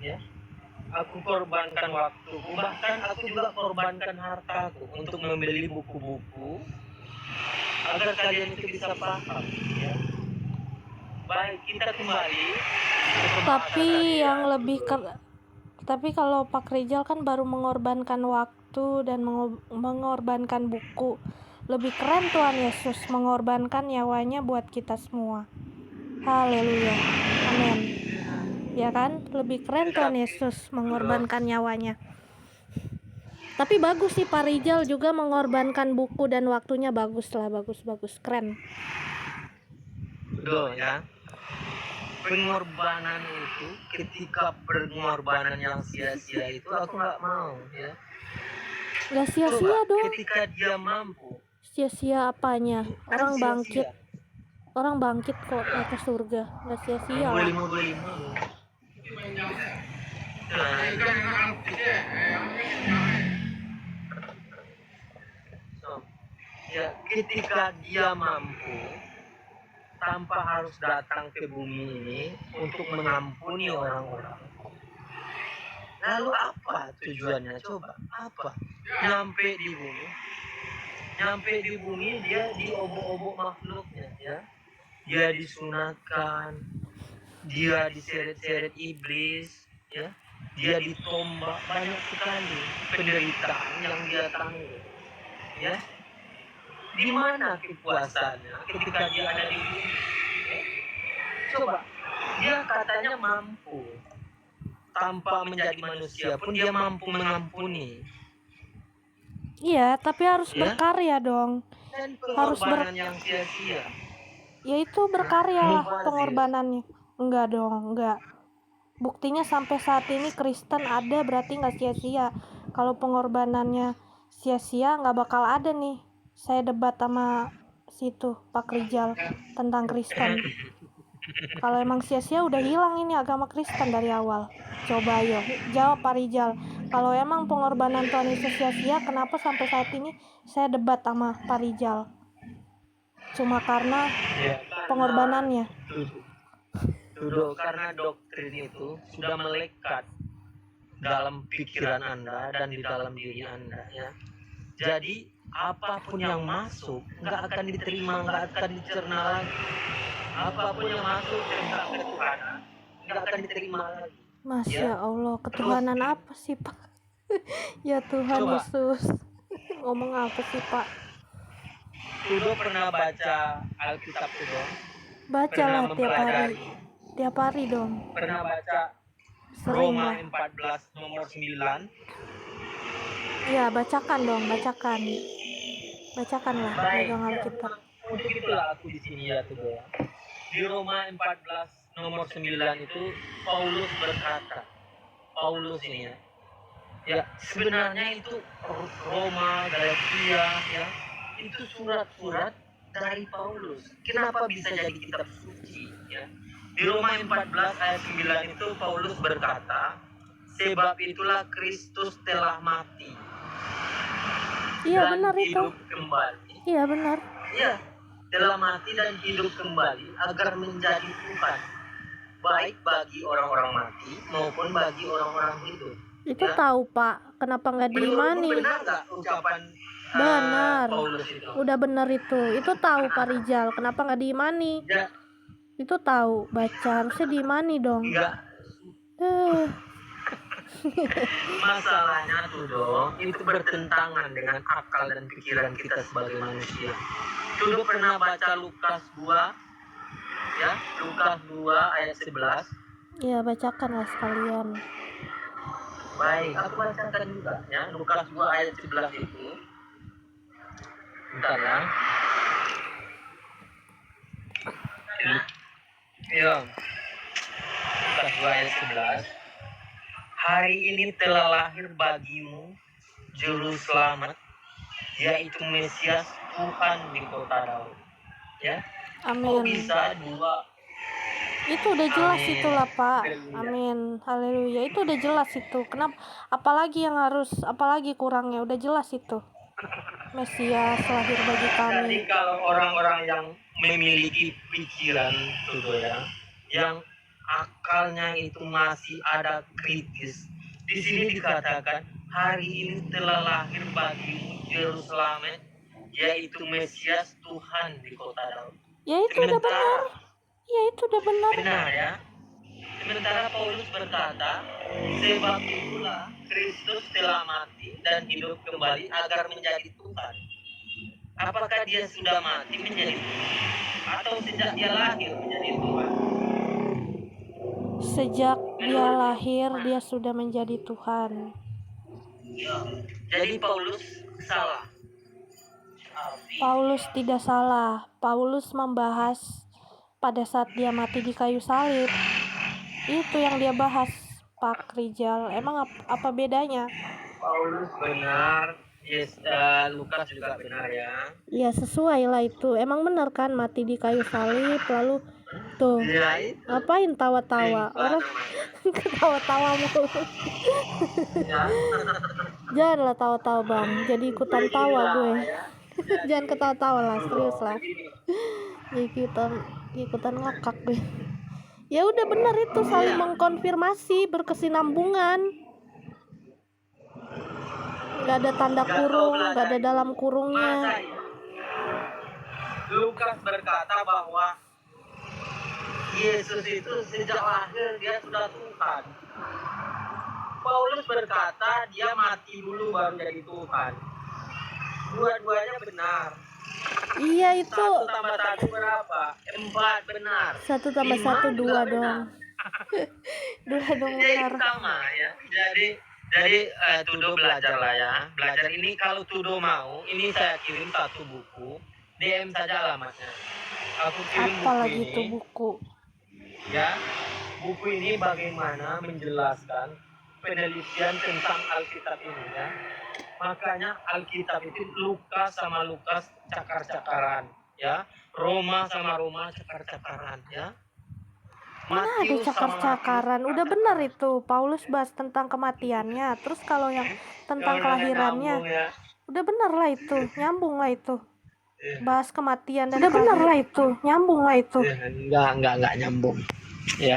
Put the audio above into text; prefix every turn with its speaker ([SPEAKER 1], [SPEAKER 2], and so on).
[SPEAKER 1] ya. Aku korbankan waktuku, bahkan aku juga korbankan hartaku untuk membeli buku-buku agar kalian itu bisa paham, ya. Baik, kita kembali ke
[SPEAKER 2] Tapi
[SPEAKER 1] pembahasan tadi,
[SPEAKER 2] yang
[SPEAKER 1] ya.
[SPEAKER 2] lebih tapi kalau Pak Rizal kan baru mengorbankan waktu dan mengorbankan buku. Lebih keren Tuhan Yesus mengorbankan nyawanya buat kita semua. Haleluya. Amin. Ya kan? Lebih keren Tuhan Yesus mengorbankan nyawanya. Tapi bagus sih Pak Rizal juga mengorbankan buku dan waktunya, bagus lah, bagus keren.
[SPEAKER 1] Betul, ya. Pengorbanan itu, ketika pengorbanan yang sia-sia itu aku nggak mau, ya.
[SPEAKER 2] Gak sia-sia dong.
[SPEAKER 1] Ketika dia mampu.
[SPEAKER 2] Sia-sia apanya? Orang
[SPEAKER 1] Sia-sia.
[SPEAKER 2] bangkit. Orang bangkit kok naik ke surga. Gak sia-sia lah.
[SPEAKER 1] Ya, ketika dia mampu tanpa harus datang ke bumi ini untuk mengampuni orang-orang. Lalu apa tujuannya? Coba, apa? Nyampe di bumi dia diobok-obok makhluknya, ya. Dia disunatkan, dia diseret-seret iblis, ya. Dia ditombak, banyak sekali penderitaan yang dia tanggung, ya. Di mana kepuasannya ketika dia ada di bumi? Coba, dia katanya mampu, tanpa menjadi manusia pun dia mampu mengampuni.
[SPEAKER 2] Iya, tapi harus berkarya dong.
[SPEAKER 1] Dan
[SPEAKER 2] Harus
[SPEAKER 1] yang sia-sia.
[SPEAKER 2] Ya itu berkarya lah pengorbanannya. Enggak dong, enggak. Buktinya sampai saat ini Kristen ada, berarti nggak sia-sia. Kalau pengorbanannya sia-sia nggak bakal ada nih. Saya debat sama situ Pak Rizal tentang Kristen. Kalau emang sia-sia udah hilang ini agama Kristen dari awal. Coba ayo jawab Pak Rizal. Kalau emang pengorbanan Tuhan Yesus sia-sia, kenapa sampai saat ini saya debat sama Pak Rizal? Cuma karena pengorbanannya.
[SPEAKER 1] Karena doktrin itu sudah melekat dalam pikiran Anda dan di dalam diri Anda, ya. Jadi apapun yang masuk nggak akan diterima, nggak akan dicerna lagi. Apapun yang masuk tentang ketuhanan nggak akan diterima lagi.
[SPEAKER 2] Masya Allah, ketuhanan apa sih Pak? Ya Tuhan Yesus, ngomong apa sih Pak?
[SPEAKER 1] Tudo pernah baca Alkitab Tudo?
[SPEAKER 2] Baca lah tiap hari dong.
[SPEAKER 1] Pernah baca Roma 14 nomor 9?
[SPEAKER 2] Ya, bacakan lah pegang Alkitab.
[SPEAKER 1] Untuk itulah aku di sini, ya Tudo. Di Roma 14 nomor 9 itu Paulus berkata, Paulus ini, ya sebenarnya itu Roma, Galatia, ya, itu surat-surat dari Paulus. Kenapa bisa jadi kitab suci, ya? Di Roma 14 ayat 9 itu Paulus berkata, sebab itulah Kristus telah mati.
[SPEAKER 2] Iya benar itu.
[SPEAKER 1] Hidup kembali.
[SPEAKER 2] Iya benar.
[SPEAKER 1] Iya, telah mati dan hidup kembali agar menjadi Tuhan, baik bagi orang-orang mati maupun bagi orang-orang hidup.
[SPEAKER 2] Itu ya? Tahu Pak, kenapa nggak diimani?
[SPEAKER 1] Benar nggak ucapan
[SPEAKER 2] benar.
[SPEAKER 1] Paulus itu?
[SPEAKER 2] Udah benar itu tahu Pak Rizal, kenapa nggak diimani? Ya. Itu tahu, baca harusnya diimani dong.
[SPEAKER 1] Enggak. Masalahnya tuh dong, itu bertentangan dengan akal dan pikiran kita sebagai manusia. Tuh pernah baca Lukas 2, ya, Lukas 2 ayat 11.
[SPEAKER 2] Ya, bacakanlah sekalian.
[SPEAKER 1] Baik, aku bacakan juga, ya, Lukas 2 ayat 11 itu. Bentar ya. Ya. Lukas 2 ayat 11. Hari ini telah lahir bagimu juru selamat, yaitu Mesias Tuhan di kota Daud. Ya.
[SPEAKER 2] Amin.
[SPEAKER 1] Bisa dua.
[SPEAKER 2] Itu udah jelas itulah Pak. Amin. Haleluya. Itu udah jelas itu. Kenapa? Apalagi kurangnya? Udah jelas itu. Mesias lahir bagi kami.
[SPEAKER 1] Jadi kalau orang-orang yang memiliki pikiran, gitu ya, yang akalnya itu masih ada kritis. Di sini dikatakan hari ini telah lahir bagimu Yerusalem, yaitu Mesias Tuhan di kota Daud.
[SPEAKER 2] Ya itu udah benar. Ya itu udah benar.
[SPEAKER 1] Benar ya. Sementara Paulus berkata, sebab itulah Kristus telah mati dan hidup kembali agar menjadi Tuhan. Apakah dia sudah mati menjadi Tuhan? Atau sejak dia lahir menjadi Tuhan?
[SPEAKER 2] Sejak dia lahir, dia sudah menjadi Tuhan.
[SPEAKER 1] Jadi Paulus salah.
[SPEAKER 2] Paulus tidak salah. Paulus membahas pada saat dia mati di kayu salib. Itu yang dia bahas, Pak Rijal. Emang apa bedanya?
[SPEAKER 1] Paulus benar, yes, Lukas juga benar ya.
[SPEAKER 2] Ya sesuai lah itu. Emang benar kan mati di kayu salib, lalu tuh
[SPEAKER 1] Ya, itu.
[SPEAKER 2] ngapain tawa-tawa?
[SPEAKER 1] Apa
[SPEAKER 2] Orang
[SPEAKER 1] namanya?
[SPEAKER 2] ketawa-tawa mulu.
[SPEAKER 1] Ya.
[SPEAKER 2] Janganlah tawa-tawa bang, jadi ikutan tawa gue.
[SPEAKER 1] Ya.
[SPEAKER 2] Jangan ketawa-tawa lah, serius lah. Jadi ikutan ngakak gue. Ya udah benar itu, saling mengkonfirmasi, berkesinambungan. Gak ada tanda kurung, gak ada dalam kurungnya.
[SPEAKER 1] Masa ya? Lukas berkata bahwa Yesus itu sejak lahir dia sudah Tuhan. Paulus berkata dia mati dulu baru jadi Tuhan. Dua-duanya benar.
[SPEAKER 2] Iya itu.
[SPEAKER 1] 1 tambah 1 berapa? 4 benar.
[SPEAKER 2] 1 tambah 1 2 dong. 2 dong
[SPEAKER 1] Jadi
[SPEAKER 2] benar.
[SPEAKER 1] sama ya. Jadi Tudo belajar lah ya. Belajar ini kalau Tudo mau, ini saya kirim 1 buku. DM saja alamatnya. Aku kirim buku
[SPEAKER 2] Apalagi
[SPEAKER 1] ini.
[SPEAKER 2] itu buku.
[SPEAKER 1] Ya, buku ini bagaimana menjelaskan penelitian tentang Alkitab ini ya. Makanya Alkitab itu Lukas sama Lukas cakar-cakaran ya. Roma sama Roma cakar-cakaran ya.
[SPEAKER 2] Mana ada cakar-cakaran? Udah benar itu. Paulus bahas tentang kematiannya. Terus kalau yang tentang kelahirannya,
[SPEAKER 1] ya.
[SPEAKER 2] udah benar lah itu. Nyambung lah itu. Bahas kematian dan udah benar lah itu. Nyambung lah itu.
[SPEAKER 1] Enggak nyambung. Ya.